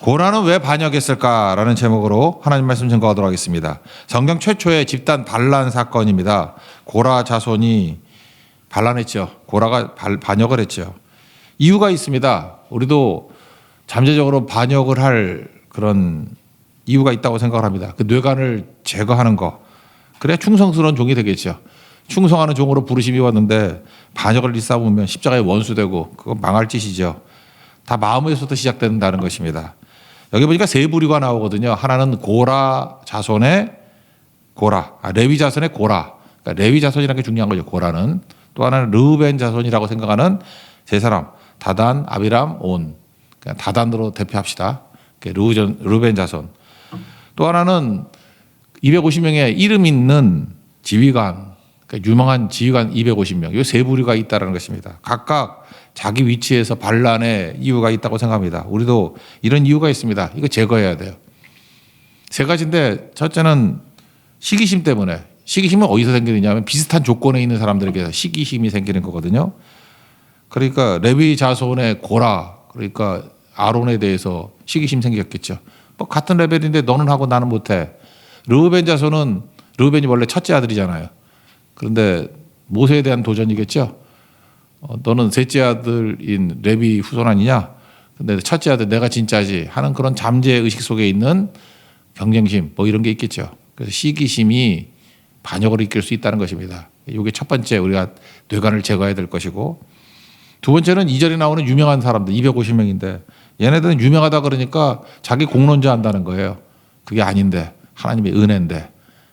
고라는 왜 반역했을까라는 제목으로 하나님 말씀 증거하도록 하겠습니다. 성경 최초의 집단 반란 사건입니다. 고라 자손이 반란했죠. 고라가 반역을 했죠. 이유가 있습니다. 우리도 잠재적으로 반역을 할 그런 이유가 있다고 생각을 합니다. 그 뇌관을 제거하는 거. 그래야 충성스러운 종이 되겠죠. 충성하는 종으로 부르심이 왔는데 반역을 일삼으면 십자가에 원수되고 그거 망할 짓이죠. 다 마음에서부터 시작된다는 것입니다. 여기 보니까 세 부류가 나오거든요. 하나는 고라 자손의 고라, 레위 자손의 고라. 그러니까 레위 자손이라는 게 중요한 거죠. 고라는. 또 하나는 르우벤 자손이라고 생각하는 세 사람. 다단, 아비람, 온. 그러니까 다단으로 대표합시다. 르우벤 자손. 또 하나는 250명의 이름 있는 지휘관, 그러니까 유명한 지휘관 250명. 이 세 부류가 있다는 것입니다. 각각 자기 위치에서 반란의 이유가 있다고 생각합니다. 우리도 이런 이유가 있습니다. 이거 제거해야 돼요. 세 가지인데 첫째는 시기심 때문에. 시기심은 어디서 생기느냐면 비슷한 조건에 있는 사람들에게 시기심이 생기는 거거든요. 그러니까 레위 자손의 고라, 그러니까 아론에 대해서 시기심 생겼겠죠. 뭐 같은 레벨인데 너는 하고 나는 못해. 르우벤 자손은 르우벤이 원래 첫째 아들이잖아요. 그런데 모세에 대한 도전이겠죠. 너는 셋째 아들인 레위 후손 아니냐? 근데 첫째 아들 내가 진짜지 하는 그런 잠재 의식 속에 있는 경쟁심 뭐 이런 게 있겠죠. 그래서 시기심이 반역을 이끌 수 있다는 것입니다. 이게 첫 번째 우리가 뇌관을 제거해야 될 것이고, 두 번째는 2절에 나오는 유명한 사람들 250명인데 얘네들은 유명하다 그러니까 자기 공론자 한다는 거예요. 그게 아닌데 하나님의 은혜인데.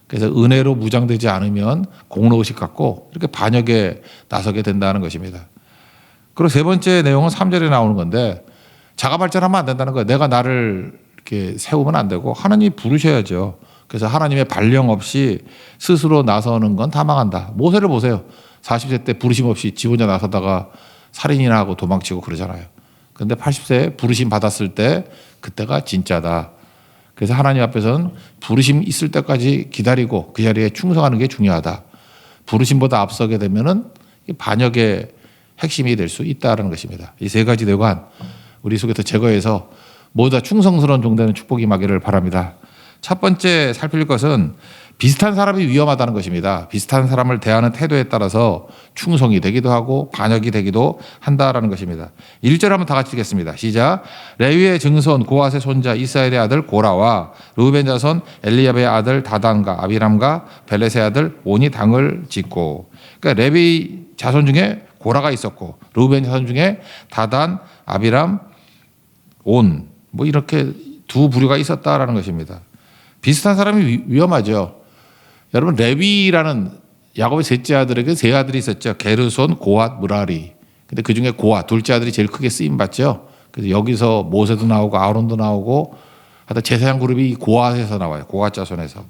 그래서 은혜로 무장되지 않으면 공로의식 갖고 이렇게 반역에 나서게 된다는 것입니다. 그리고 세 번째 내용은 3절에 나오는 건데 자가 발전하면 안 된다는 거예요. 내가 나를 이렇게 세우면 안 되고 하나님이 부르셔야죠. 그래서 하나님의 발령 없이 스스로 나서는 건 다 망한다. 모세를 보세요. 40세 때 부르심 없이 지 혼자 나서다가 살인이나 하고 도망치고 그러잖아요. 그런데 80세에 부르심 받았을 때 그때가 진짜다. 그래서 하나님 앞에서는 부르심 있을 때까지 기다리고 그 자리에 충성하는 게 중요하다. 부르심보다 앞서게 되면은 반역의 핵심이 될 수 있다는 것입니다. 이 세 가지 뇌관 우리 속에서 제거해서 모두 다 충성스러운 종되는 축복이 임하기를 바랍니다. 첫 번째 살필 것은 비슷한 사람이 위험하다는 것입니다. 비슷한 사람을 대하는 태도에 따라서 충성이 되기도 하고 반역이 되기도 한다라는 것입니다. 1절 한번 다 같이 읽겠습니다. 시작. 레위의 증손 고핫의 손자 이스라엘의 아들 고라와 르우벤 자손 엘리압의 아들 다단과 아비람과 벨렛의 아들 온이 당을 짓고. 그러니까 레위 자손 중에 고라가 있었고 르우벤 자손 중에 다단, 아비람, 온 뭐 이렇게 두 부류가 있었다라는 것입니다. 비슷한 사람이 위험하죠. 여러분 레위라는 야곱의 셋째 아들에게 세 아들이 있었죠. 게르손, 고핫, 무라리. 근데 그 중에 고핫 둘째 아들이 제일 크게 쓰임 받죠. 그래서 여기서 모세도 나오고 아론도 나오고 하여튼 제사장 그룹이 고핫에서 나와요. 고핫 자손에서.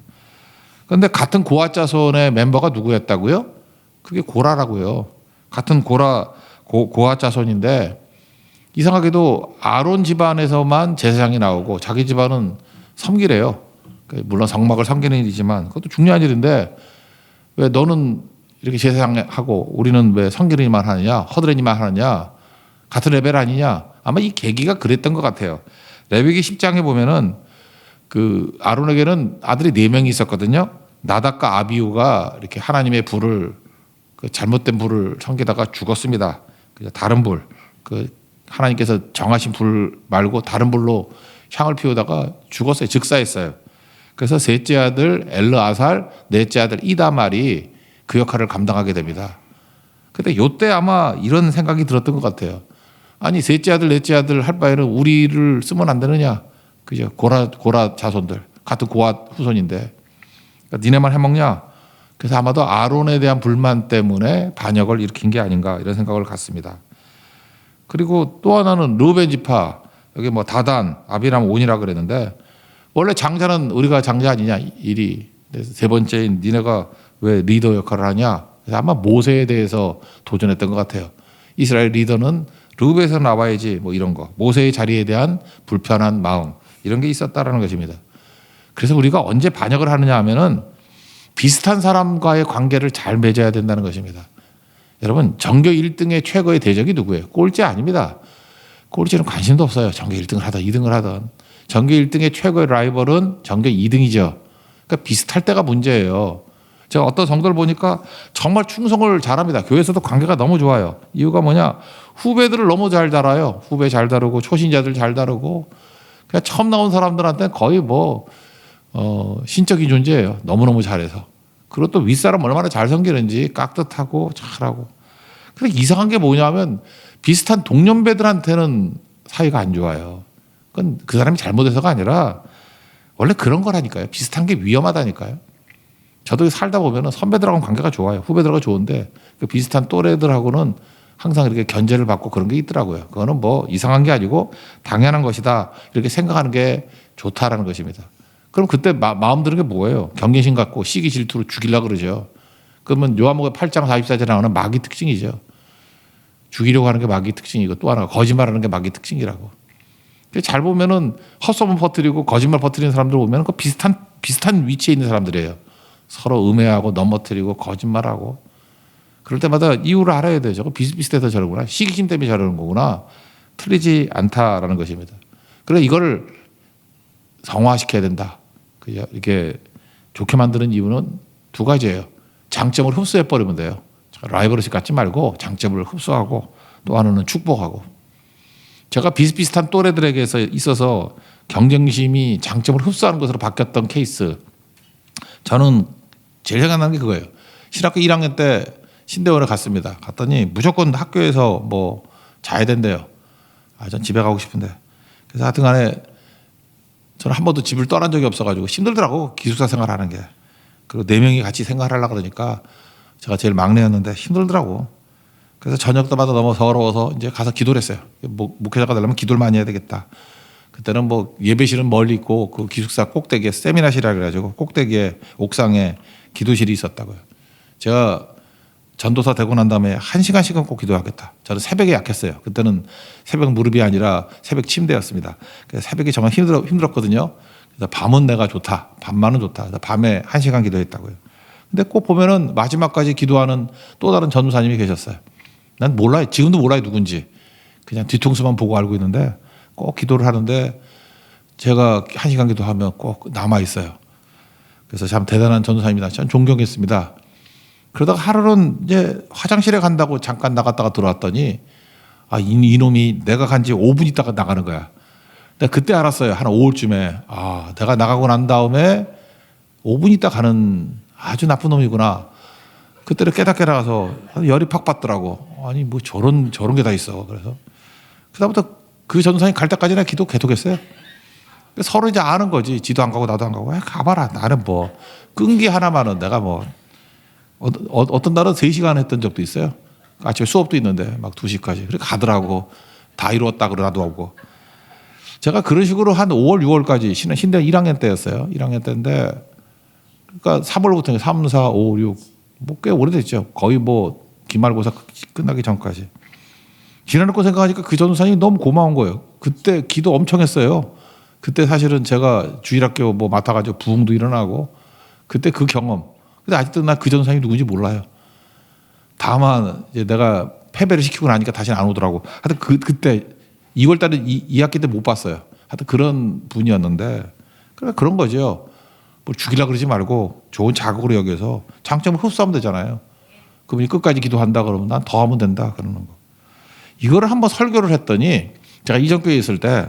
그런데 같은 고핫 자손의 멤버가 누구였다고요? 그게 고라라고요. 같은 고핫 자손인데 이상하게도 아론 집안에서만 제사장이 나오고 자기 집안은 섬기래요. 물론 성막을 섬기는 일이지만 그것도 중요한 일인데 왜 너는 이렇게 제사장하고 우리는 왜 섬기는 일만 하느냐, 허드렛 일만 하느냐, 같은 레벨 아니냐. 아마 이 계기가 그랬던 것 같아요. 레위기 10장에 보면은 그 아론에게는 아들이 4명이 있었거든요. 나답과 아비후가 이렇게 하나님의 불을 그 잘못된 불을 섬기다가 죽었습니다. 다른 불, 그 하나님께서 정하신 불 말고 다른 불로 향을 피우다가 죽었어요. 즉사했어요. 그래서 셋째 아들 엘르아살, 넷째 아들 이다말이 그 역할을 감당하게 됩니다. 근데 요때 아마 이런 생각이 들었던 것 같아요. 아니 셋째 아들, 넷째 아들 할 바에는 우리를 쓰면 안 되느냐? 그죠? 고라 자손들 같은 고핫 후손인데 그러니까 니네만 해먹냐? 그래서 아마도 아론에 대한 불만 때문에 반역을 일으킨 게 아닌가 이런 생각을 갖습니다. 그리고 또 하나는 르우벤 지파 여기 뭐 다단, 아비람, 온이라 그랬는데 원래 장자는 우리가 장자 아니냐 일이. 세 번째인 니네가 왜 리더 역할을 하냐. 그래서 아마 모세에 대해서 도전했던 것 같아요. 이스라엘 리더는 르우벤에서 나와야지 뭐 이런 거. 모세의 자리에 대한 불편한 마음 이런 게 있었다라는 것입니다. 그래서 우리가 언제 반역을 하느냐 하면은 비슷한 사람과의 관계를 잘 맺어야 된다는 것입니다. 여러분 전교 1등의 최고의 대적이 누구예요? 꼴찌 아닙니다. 꼴찌는 관심도 없어요. 전교 1등을 하든 2등을 하든. 전교 1등의 최고의 라이벌은 전교 2등이죠. 그러니까 비슷할 때가 문제예요. 제가 어떤 성도를 보니까 정말 충성을 잘합니다. 교회에서도 관계가 너무 좋아요. 이유가 뭐냐? 후배들을 너무 잘 다뤄요. 후배 잘 다루고 초신자들 잘 다루고 그냥 처음 나온 사람들한테는 거의 뭐 신적인 존재예요. 너무너무 잘해서. 그리고 또 윗사람 얼마나 잘 섬기는지 깍듯하고 잘하고. 근데 이상한 게 뭐냐면 비슷한 동년배들한테는 사이가 안 좋아요. 그건 그 사람이 잘못해서가 아니라 원래 그런 거라니까요. 비슷한 게 위험하다니까요. 저도 살다 보면 선배들하고는 관계가 좋아요. 후배들하고 좋은데 그 비슷한 또래들하고는 항상 이렇게 견제를 받고 그런 게 있더라고요. 그거는 뭐 이상한 게 아니고 당연한 것이다. 이렇게 생각하는 게 좋다라는 것입니다. 그럼 그때 마음 드는 게 뭐예요? 경계심 갖고 시기 질투로 죽이려고 그러죠. 그러면 요한복음 8장 44절에 나오는 마귀 특징이죠. 죽이려고 하는 게 마귀 특징이고 또 하나가 거짓말하는 게 마귀 특징이라고. 잘 보면은 헛소문 퍼뜨리고 거짓말 퍼뜨리는 사람들 보면 그 비슷한 위치에 있는 사람들이에요. 서로 음해하고 넘어뜨리고 거짓말하고. 그럴 때마다 이유를 알아야 돼요. 저거 비슷비슷해서 저러구나. 시기심 때문에 저러는 거구나. 틀리지 않다라는 것입니다. 그래서 이거를 성화시켜야 된다. 이렇게 좋게 만드는 이유는 두 가지예요. 장점을 흡수해 버리면 돼요. 라이벌의식 갖지 말고 장점을 흡수하고 또 하나는 축복하고. 제가 비슷비슷한 또래들에게 있어서 경쟁심이 장점을 흡수하는 것으로 바뀌었던 케이스. 저는 제일 생각나는 게 그거예요. 신학교 1학년 때 신대원에 갔습니다. 갔더니 무조건 학교에서 뭐 자야 된대요. 전 집에 가고 싶은데. 그래서 하여튼 간에 저는 한 번도 집을 떠난 적이 없어가지고 힘들더라고. 기숙사 생활하는 게. 그리고 4명이 같이 생활하려고 그러니까 제가 제일 막내였는데 힘들더라고. 그래서 저녁 때마다 너무 서러워서 이제 가서 기도를 했어요. 목회자가 되려면 기도를 많이 해야 되겠다. 그때는 뭐 예배실은 멀리 있고 그 기숙사 꼭대기에 세미나실이라 그래가지고 꼭대기에 옥상에 기도실이 있었다고요. 제가 전도사 되고 난 다음에 1시간씩은 꼭 기도하겠다. 저는 새벽에 약했어요. 그때는 새벽 무릎이 아니라 새벽 침대였습니다. 그래서 새벽이 정말 힘들었거든요. 그래서 밤은 내가 좋다. 밤만은 좋다. 그래서 밤에 1시간 기도했다고요. 근데 꼭 보면은 마지막까지 기도하는 또 다른 전도사님이 계셨어요. 난 몰라요. 지금도 몰라요. 누군지. 그냥 뒤통수만 보고 알고 있는데 꼭 기도를 하는데 제가 1시간 기도하면 꼭 남아있어요. 그래서 참 대단한 전도사님이다. 전 존경했습니다. 그러다가 하루는 이제 화장실에 간다고 잠깐 나갔다가 들어왔더니 이놈이 내가 간 지 5분 있다가 나가는 거야. 근데 그때 알았어요. 한 5월쯤에 내가 나가고 난 다음에 5분 있다 가는 아주 나쁜 놈이구나. 그때를 깨닫게 나가서 열이 팍 받더라고. 아니 뭐 저런 게 다 있어. 그래서 그다음부터 그 전도사님 갈 때까지는 기도 계속했어요. 서로 이제 아는 거지. 지도 안 가고 나도 안 가고. 가봐라. 나는 뭐 끈기 하나만은 내가 뭐 어떤 날은 3시간 했던 적도 있어요. 아침에 수업도 있는데 막 2시까지. 그렇게 가더라고. 다 이루었다 그러 나도 오고. 제가 그런 식으로 한 5월, 6월까지 신대 1학년 때였어요. 1학년 때인데 그러니까 3월부터 3, 4, 5, 6 뭐 꽤 오래됐죠. 거의 뭐 기말고사 끝나기 전까지. 지나놓고 생각하니까 그 전도사님이 너무 고마운 거예요. 그때 기도 엄청 했어요. 그때 사실은 제가 주일학교 뭐 맡아가지고 부흥도 일어나고 그때 그 경험. 근데 아직도 나 그 전도사님이 누군지 몰라요. 다만 이제 내가 패배를 시키고 나니까 다시는 안 오더라고. 하여튼 그때 2월 달에 2학기 때 못 봤어요. 하여튼 그런 분이었는데 그런 거죠. 뭐 죽이려고 그러지 말고 좋은 자극으로 여겨서 장점을 흡수하면 되잖아요. 그분이 끝까지 기도한다 그러면 난 더 하면 된다 그러는 거. 이거를 한번 설교를 했더니 제가 이전교회에 있을 때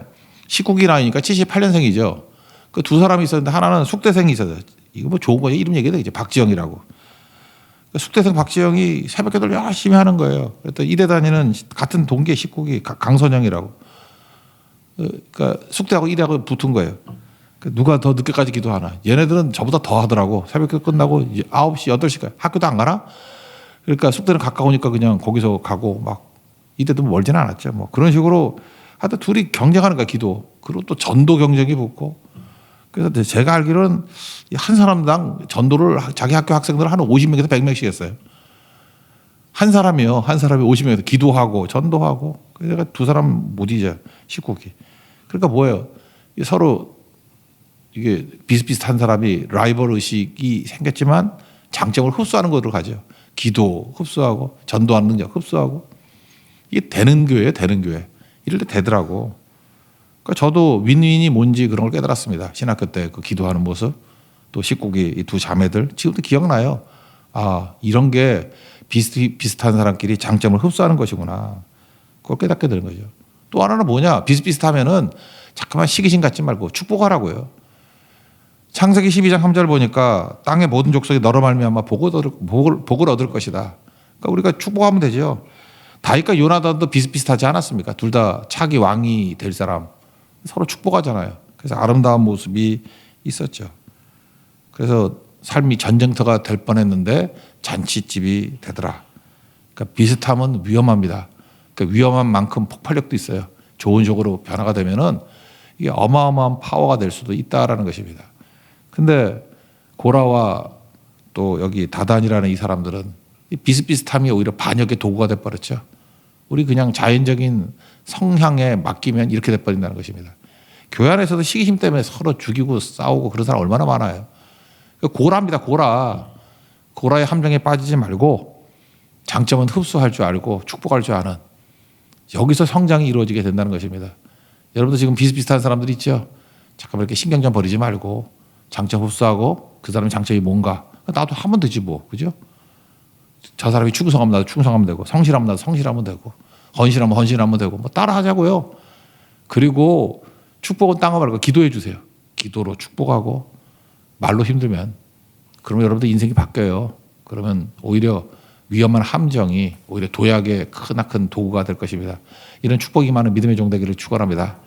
19기 나이니까 78년생이죠. 그 두 사람이 있었는데 하나는 숙대생이 있었어요. 이거 뭐 좋은 거죠. 이름 얘기해야 되겠죠. 박지영이라고. 숙대생 박지영이 새벽 기도를 열심히 하는 거예요. 그랬더니 이대 다니는 같은 동기의 19기 강선영이라고. 그러니까 숙대하고 이대하고 붙은 거예요. 누가 더 늦게까지 기도하나. 얘네들은 저보다 더 하더라고. 새벽 기도 끝나고 이제 9시, 8시까지 학교도 안 가나? 그러니까 숙대는 가까우니까 그냥 거기서 가고 막 이때도 멀지는 않았죠. 뭐 그런 식으로 하여튼 둘이 경쟁하는 거야, 기도. 그리고 또 전도 경쟁이 붙고. 그래서 제가 알기로는 한 사람당 전도를 자기 학교 학생들 한 50명에서 100명씩 했어요. 한 사람이요. 한 사람이 50명에서 기도하고 전도하고. 그래서 두 사람 못 잊어요. 19기. 그러니까 뭐예요? 서로 이게 비슷비슷한 사람이 라이벌 의식이 생겼지만 장점을 흡수하는 것으로 가죠. 기도 흡수하고 전도하는 능력 흡수하고. 이게 되는 교회예요. 되는 교회. 이럴 때 되더라고. 그러니까 저도 윈윈이 뭔지 그런 걸 깨달았습니다. 신학교 때 그 기도하는 모습, 또 식구기 이 두 자매들 지금도 기억나요. 아, 이런 게 비슷한 사람끼리 장점을 흡수하는 것이구나. 그걸 깨닫게 되는 거죠. 또 하나는 뭐냐? 비슷비슷하면은 잠깐만 시기심 갖지 말고 축복하라고요. 창세기 12장 3절 보니까 땅의 모든 족속이 너로 말미암아 복을 얻을 것이다. 그러니까 우리가 축복하면 되죠. 다윗과 요나단도 비슷비슷하지 않았습니까? 둘 다 차기 왕이 될 사람. 서로 축복하잖아요. 그래서 아름다운 모습이 있었죠. 그래서 삶이 전쟁터가 될 뻔했는데 잔치집이 되더라. 그러니까 비슷함은 위험합니다. 그러니까 위험한 만큼 폭발력도 있어요. 좋은 쪽으로 변화가 되면은 이게 어마어마한 파워가 될 수도 있다라는 것입니다. 근데 고라와 또 여기 다단이라는 이 사람들은 이 비슷비슷함이 오히려 반역의 도구가 돼버렸죠. 우리 그냥 자연적인 성향에 맡기면 이렇게 돼버린다는 것입니다. 교회 안에서도 시기심 때문에 서로 죽이고 싸우고 그런 사람 얼마나 많아요. 고라입니다. 고라의 함정에 빠지지 말고 장점은 흡수할 줄 알고 축복할 줄 아는, 여기서 성장이 이루어지게 된다는 것입니다. 여러분도 지금 비슷비슷한 사람들 있죠? 잠깐만 이렇게 신경 좀 버리지 말고 장점 흡수하고 그 사람의 장점이 뭔가, 나도 하면 되지 뭐, 그죠? 저 사람이 충성하면 나도 충성하면 되고, 성실하면 나도 성실하면 되고, 헌신하면 헌신하면 되고, 뭐 따라 하자고요. 그리고 축복은 땅을 말고 기도해 주세요. 기도로 축복하고, 말로 힘들면 그러면 여러분들 인생이 바뀌어요. 그러면 오히려 위험한 함정이 오히려 도약의 크나큰 도구가 될 것입니다. 이런 축복이 많은 믿음의 종 되기를 축원합니다.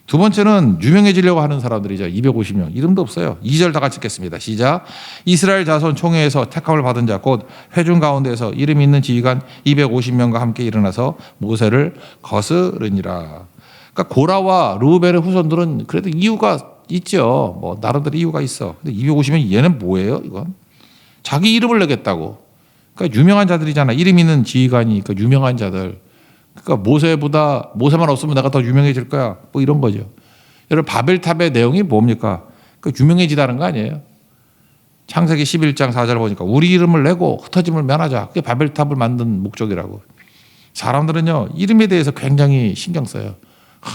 두 번째는 유명해지려고 하는 사람들이죠. 250명. 이름도 없어요. 2절 다 같이 읽겠습니다. 시작. 이스라엘 자손 총회에서 택함을 받은 자 곧 회중 가운데서 이름 있는 지휘관 250명과 함께 일어나서 모세를 거스르니라. 그러니까 고라와 르우벨의 후손들은 그래도 이유가 있죠. 뭐 나름대로 이유가 있어. 근데 250명 얘는 뭐예요? 이건 자기 이름을 내겠다고. 그러니까 유명한 자들이잖아. 이름 있는 지휘관이니까 유명한 자들. 그러니까 모세만 없으면 내가 더 유명해질 거야. 뭐 이런 거죠. 여러분 바벨탑의 내용이 뭡니까? 그러니까 유명해지다는 거 아니에요. 창세기 11장 4절 보니까 우리 이름을 내고 흩어짐을 면하자. 그게 바벨탑을 만든 목적이라고. 사람들은요 이름에 대해서 굉장히 신경 써요.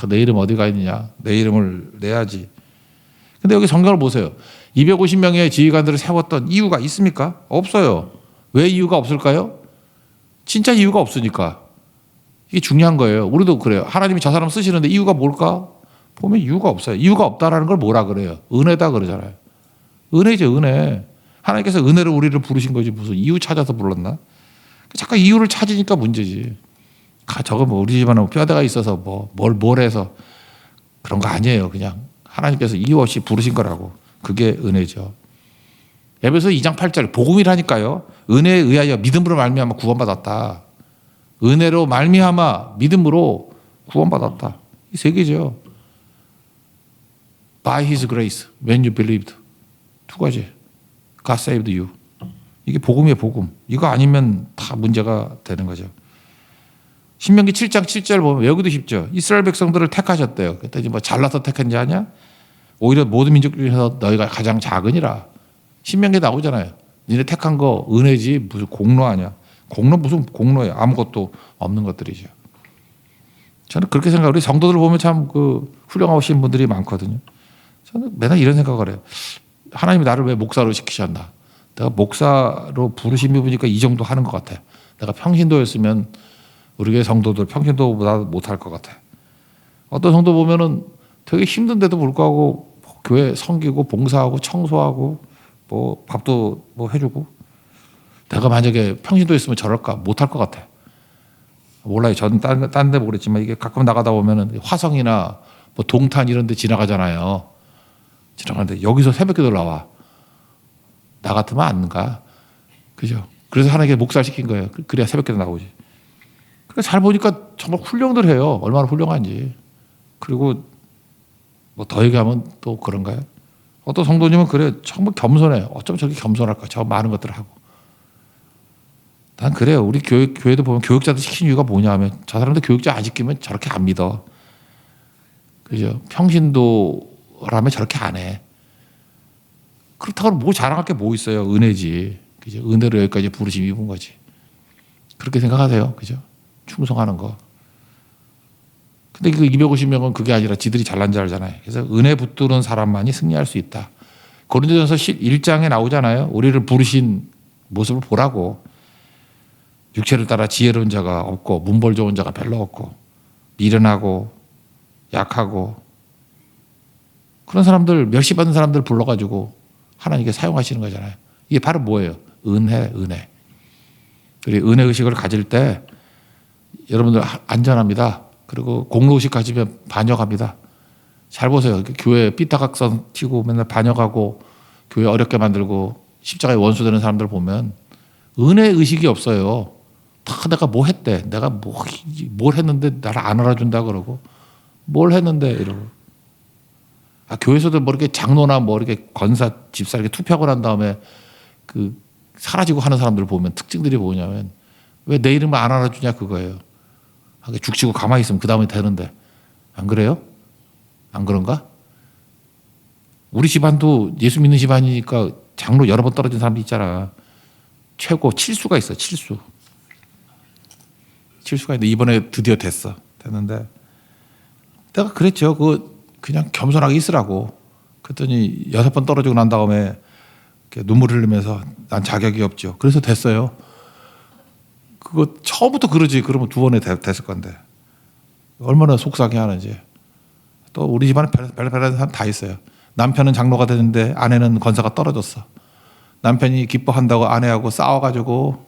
내 이름 어디가 있느냐. 내 이름을 내야지. 근데 여기 성경을 보세요. 250명의 지휘관들을 세웠던 이유가 있습니까? 없어요. 왜 이유가 없을까요? 진짜 이유가 없으니까. 이게 중요한 거예요. 우리도 그래요. 하나님이 저 사람 쓰시는데 이유가 뭘까? 보면 이유가 없어요. 이유가 없다라는 걸 뭐라 그래요? 은혜다 그러잖아요. 은혜죠, 은혜. 하나님께서 은혜로 우리를 부르신 거지 무슨 이유 찾아서 불렀나? 잠깐 이유를 찾으니까 문제지. 저거 뭐 우리 집안에 뼈대가 있어서 뭘 해서 그런 거 아니에요. 그냥 하나님께서 이유 없이 부르신 거라고. 그게 은혜죠. 에베소 2장 8절 복음이라니까요. 은혜에 의하여 믿음으로 말미암아 구원받았다. 은혜로 말미암아 믿음으로 구원받았다. 이 세 개죠. By His grace, when you believed. 두 가지. God saved you. 이게 복음이에요, 복음. 이거 아니면 다 문제가 되는 거죠. 신명기 7장 7절 보면 외우기도 쉽죠. 이스라엘 백성들을 택하셨대요. 그랬더니 뭐 잘나서 택한지 아냐? 오히려 모든 민족 중에서 너희가 가장 작으니라. 신명기에 나오잖아요. 니네 택한 거 은혜지 무슨 공로 아니야. 공로 무슨 공로예요. 아무것도 없는 것들이죠. 저는 그렇게 생각해요. 우리 성도들 보면 참 그 훌륭하신 분들이 많거든요. 저는 맨날 이런 생각을 해요. 하나님이 나를 왜 목사로 시키셨나. 내가 목사로 부르심이 보니까 이 정도 하는 것 같아. 내가 평신도였으면 우리 교회 성도들 평신도보다 못할 것 같아. 어떤 성도 보면은 되게 힘든데도 불구하고 교회 섬기고 봉사하고 청소하고 뭐 밥도 뭐 해주고, 내가 만약에 평신도였으면 저럴까? 못할 것 같아. 몰라요. 저는 딴 데 모르겠지만 이게 가끔 나가다 보면은 화성이나 뭐 동탄 이런 데 지나가잖아요. 지나가는데 여기서 새벽기도 나와. 나 같으면 안 가. 그죠? 그래서 하나님께 목사를 시킨 거예요. 그래야 새벽기도 나오지. 그래서 잘 보니까 정말 훌륭들 해요. 얼마나 훌륭한지. 그리고 뭐 더 얘기하면 또 그런가요? 어떤 성도님은 그래 정말 겸손해. 어쩜 저렇게 겸손할까? 저 많은 것들을 하고. 난 그래요. 우리 교회도 보면 교육자들 시킨 이유가 뭐냐 하면 저 사람들 교육자 안 시키면 저렇게 안 믿어. 그죠? 평신도라면 저렇게 안 해. 그렇다고 뭐 자랑할 게 뭐 있어요. 은혜지. 그죠? 은혜로 여기까지 부르심 입은 거지. 그렇게 생각하세요. 그죠? 충성하는 거. 근데 그 250명은 그게 아니라 지들이 잘난 줄 알잖아요. 그래서 은혜 붙드는 사람만이 승리할 수 있다. 고린도전서 1장에 나오잖아요. 우리를 부르신 모습을 보라고. 육체를 따라 지혜로운 자가 없고 문벌 좋은 자가 별로 없고 미련하고 약하고 그런 사람들, 멸시받는 사람들 불러가지고 하나님께 사용하시는 거잖아요. 이게 바로 뭐예요? 은혜. 그리고 은혜 의식을 가질 때 여러분들 안전합니다. 그리고 공로의식 가지면 반역합니다. 잘 보세요. 교회 삐딱각선 튀고 맨날 반역하고 교회 어렵게 만들고 십자가에 원수되는 사람들 보면 은혜 의식이 없어요. 다 내가 뭐 했대. 내가 뭘 했는데 나를 안 알아준다 그러고 뭘 했는데 이러고. 교회에서도 뭐 이렇게 장로나 뭐 이렇게 권사 집사 이렇게 투표하고 난 다음에 그 사라지고 하는 사람들 보면 특징들이 뭐냐면 왜 내 이름을 안 알아주냐 그거예요. 죽치고 가만히 있으면 그 다음에 되는데 안 그래요? 안 그런가? 우리 집안도 예수 믿는 집안이니까 장로 여러 번 떨어진 사람도 있잖아. 최고 7수가 있어. 7수. 7수가 있는데 이번에 드디어 됐는데 내가 그랬죠. 그냥 겸손하게 있으라고. 그랬더니 6번 떨어지고 난 다음에 눈물 흘리면서 난 자격이 없죠. 그래서 됐어요. 그거 처음부터 그러지. 그러면 2번에 됐을 건데. 얼마나 속상해 하는지. 또 우리 집안에 별별한 사람 다 있어요. 남편은 장로가 되는데 아내는 권사가 떨어졌어. 남편이 기뻐한다고 아내하고 싸워가지고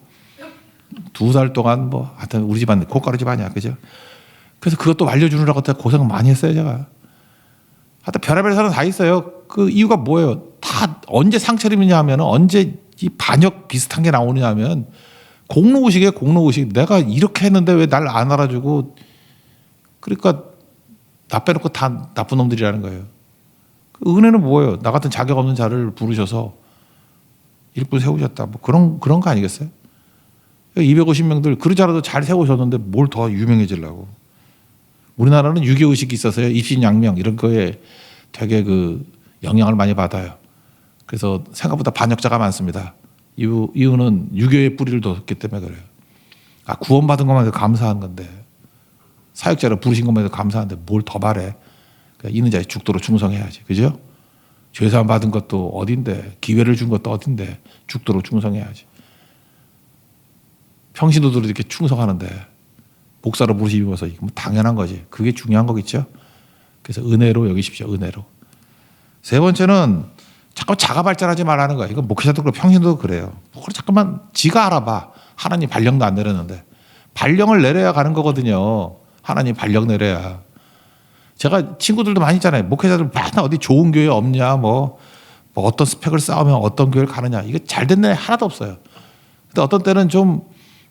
2달 동안 뭐 하여튼 우리 집안 고가루 집안이야. 그죠? 그래서 그것도 알려주느라고 고생 많이 했어요. 제가. 하여튼 별의별 사람 다 있어요. 그 이유가 뭐예요? 다 언제 상처리느냐 하면 언제 이 반역 비슷한 게 나오느냐 하면 공로의식이에요. 공로의식. 내가 이렇게 했는데 왜 날 안 알아주고 그러니까 나 빼놓고 다 나쁜 놈들이라는 거예요. 그 은혜는 뭐예요? 나 같은 자격 없는 자를 부르셔서 일꾼 세우셨다. 뭐 그런 거 아니겠어요? 250명들 그러자라도 잘 세우셨는데 뭘 더 유명해지려고. 우리나라는 유교의식이 있어서요. 입신양명 이런 거에 되게 그 영향을 많이 받아요. 그래서 생각보다 반역자가 많습니다. 이유는 유교의 뿌리를 뒀기 때문에 그래요. 구원받은 것만 해도 감사한 건데 사역자를 부르신 것만 해도 감사한데 뭘 더 바래. 그러니까 있는 자에 죽도록 충성해야지. 그죠? 죄사함 받은 것도 어딘데 기회를 준 것도 어딘데 죽도록 충성해야지. 평신도들이 이렇게 충성하는데 목사로 부르시면서 이거 뭐 당연한 거지. 그게 중요한 거겠죠. 그래서 은혜로 여기십시오. 은혜로. 세 번째는 자꾸 자가 발전하지 말라는 거예요. 이거 목회자도 그렇고 평신도도 그래요. 잠깐만 지가 알아봐. 하나님 발령도 안 내렸는데. 발령을 내려야 가는 거거든요. 하나님 발령 내려야. 제가 친구들도 많이 있잖아요. 목회자들 맨날 어디 좋은 교회 없냐 뭐 어떤 스펙을 쌓으면 어떤 교회를 가느냐. 이거 잘 된 애 하나도 없어요. 근데 어떤 때는 좀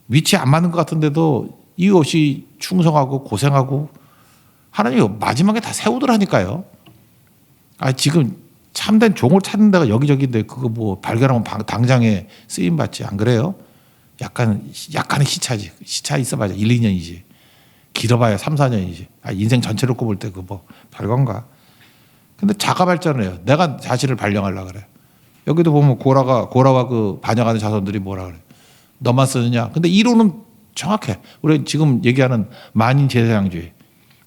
위치 안 맞는 것 같은데도 이유 없이 충성하고 고생하고 하나님 마지막에 다 세우더라니까요. 지금 참된 종을 찾는 데가 여기저기인데 그거 뭐 발견하면 당장에 쓰임 받지 안 그래요? 약간의 시차지. 시차 있어봐야 1, 2년이지. 길어봐야 3, 4년이지. 인생 전체를 꼽을 때 그거 뭐 별건가. 근데 자가 발전을 해요. 내가 자신을 발령하려고 그래. 여기도 보면 고라와 그 반역하는 자손들이 뭐라 그래. 너만 쓰느냐. 근데 이론은 정확해. 우리 지금 얘기하는 만인 제사장주의.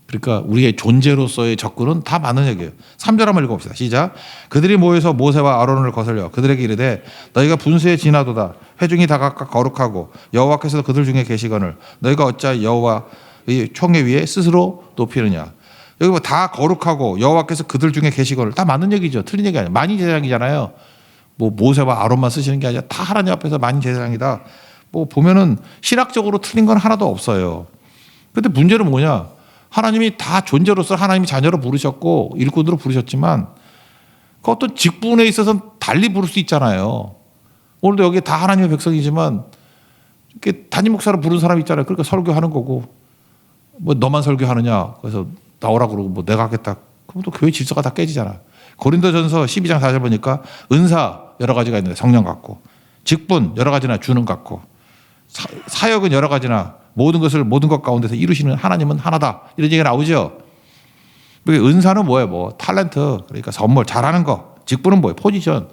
그러니까 우리의 존재로서의 접근은 다 맞는 얘기예요. 3절 한번 읽어봅시다. 시작. 그들이 모여서 모세와 아론을 거슬려 그들에게 이르되 너희가 분수에 지나도다. 회중이 다 각각 거룩하고 여호와께서 그들 중에 계시거늘 너희가 어찌 여호와 이 총회 위에 스스로 높이느냐. 여기 뭐 다 거룩하고 여호와께서 그들 중에 계시거늘 다 맞는 얘기죠. 틀린 얘기 아니에요. 만인 제사장이잖아요. 뭐 모세와 아론만 쓰시는 게 아니라 다 하나님 앞에서 만인 제사장이다. 뭐 보면은 신학적으로 틀린 건 하나도 없어요. 그런데 문제는 뭐냐? 하나님이 다 존재로서 하나님이 자녀로 부르셨고 일꾼으로 부르셨지만 그 어떤 직분에 있어서는 달리 부를 수 있잖아요. 오늘도 여기 다 하나님의 백성이지만 이렇게 담임 목사로 부른 사람이 있잖아요. 그러니까 설교하는 거고 뭐 너만 설교하느냐? 그래서 나오라 그러고 뭐 내가 하겠다. 그럼 또 교회 질서가 다 깨지잖아. 고린도전서 12장 4절 보니까 은사 여러 가지가 있는데 성령 같고 직분 여러 가지나 주는 같고 사역은 여러 가지나 모든 것 가운데서 이루시는 하나님은 하나다. 이런 얘기가 나오죠. 은사는 뭐예요? 뭐 탤런트 그러니까 선물 잘하는 거. 직분은 뭐예요? 포지션.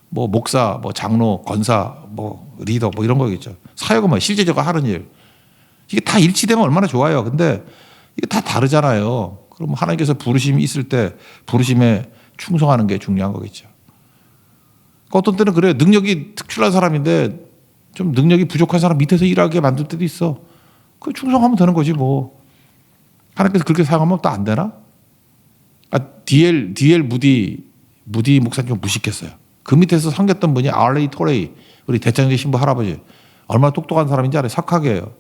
뭐 목사, 뭐 장로, 권사, 뭐 리더 뭐 이런 거겠죠. 사역은 뭐 실제적으로 하는 일. 이게 다 일치되면 얼마나 좋아요. 근데 이게 다 다르잖아요. 그럼 하나님께서 부르심이 있을 때 부르심에 충성하는 게 중요한 거겠죠. 그러니까 어떤 때는 그래요. 능력이 특출난 사람인데 좀 능력이 부족한 사람 밑에서 일하게 만들 때도 있어. 그 충성하면 되는 거지 뭐. 하나님께서 그렇게 사용하면 또 안 되나? D.L. 무디 목사님 좀 무식했어요. 그 밑에서 섬겼던 분이 R.A. 토레이, 우리 대장제 신부 할아버지. 얼마나 똑똑한 사람인지 알아요. 석학이에요.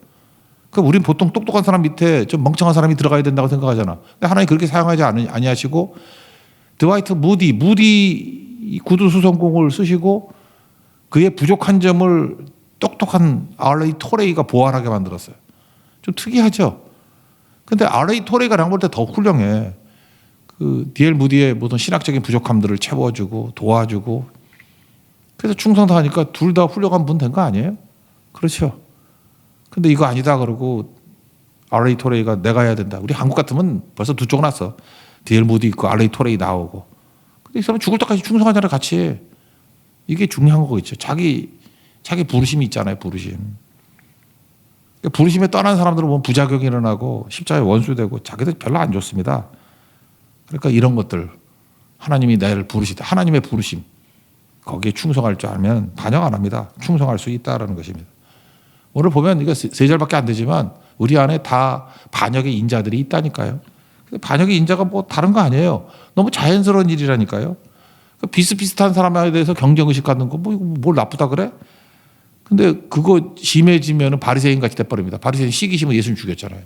그러니까 우린 보통 똑똑한 사람 밑에 좀 멍청한 사람이 들어가야 된다고 생각하잖아. 근데 하나님 그렇게 사용하지 아니하시고 드와이트 무디 구두 수성공을 쓰시고 그의 부족한 점을 똑똑한 R.A. 토레이가 보완하게 만들었어요. 좀 특이하죠. 근데 R.A. 토레이가 내가 볼 때 더 훌륭해. 그 D.L. 무디의 모든 신학적인 부족함들을 채워주고 도와주고 그래서 충성도 하니까 둘 다 훌륭한 분 된 거 아니에요? 그렇죠. 근데 이거 아니다 그러고 R.A. 토레이가 내가 해야 된다. 우리 한국 같으면 벌써 두 쪽 났어. D.L. 무디 있고 R.A. 토레이 나오고. 근데 이 사람은 죽을 때까지 충성하잖아요, 같이. 이게 중요한 거겠죠. 자기 부르심이 있잖아요, 부르심. 부르심에 떠난 사람들은 보면 부작용이 일어나고 십자가에 원수되고 자기들 별로 안 좋습니다. 그러니까 이런 것들 하나님이 나를 부르시다. 하나님의 부르심. 거기에 충성할 줄 알면 반영 안 합니다. 충성할 수 있다라는 것입니다. 오늘 보면 이거 세 절밖에 안 되지만 우리 안에 다 반역의 인자들이 있다니까요. 반역의 인자가 뭐 다른 거 아니에요. 너무 자연스러운 일이라니까요. 비슷비슷한 사람에 대해서 경쟁의식 갖는 거 뭐 이거 뭘 나쁘다 그래? 근데 그거 심해지면 바리새인 같이 돼버립니다. 바리새인 시기심은 예수님 죽였잖아요.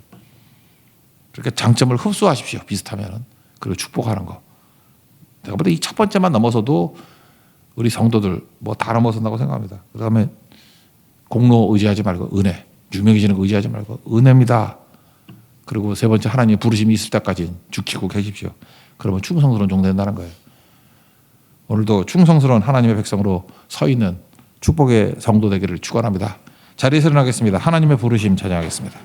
그러니까 장점을 흡수하십시오. 비슷하면은. 그리고 축복하는 거. 내가 볼 때 이 첫 번째만 넘어서도 우리 성도들 뭐 다 넘어선다고 생각합니다. 그다음에 공로 의지하지 말고 은혜. 유명해지는 거 의지하지 말고 은혜입니다. 그리고 세 번째 하나님의 부르심이 있을 때까지 지키고 계십시오. 그러면 충성스러운 종도 된다는 거예요. 오늘도 충성스러운 하나님의 백성으로 서 있는 축복의 성도 되기를 축원합니다. 자리에서 일어나겠습니다. 하나님의 부르심 찬양하겠습니다.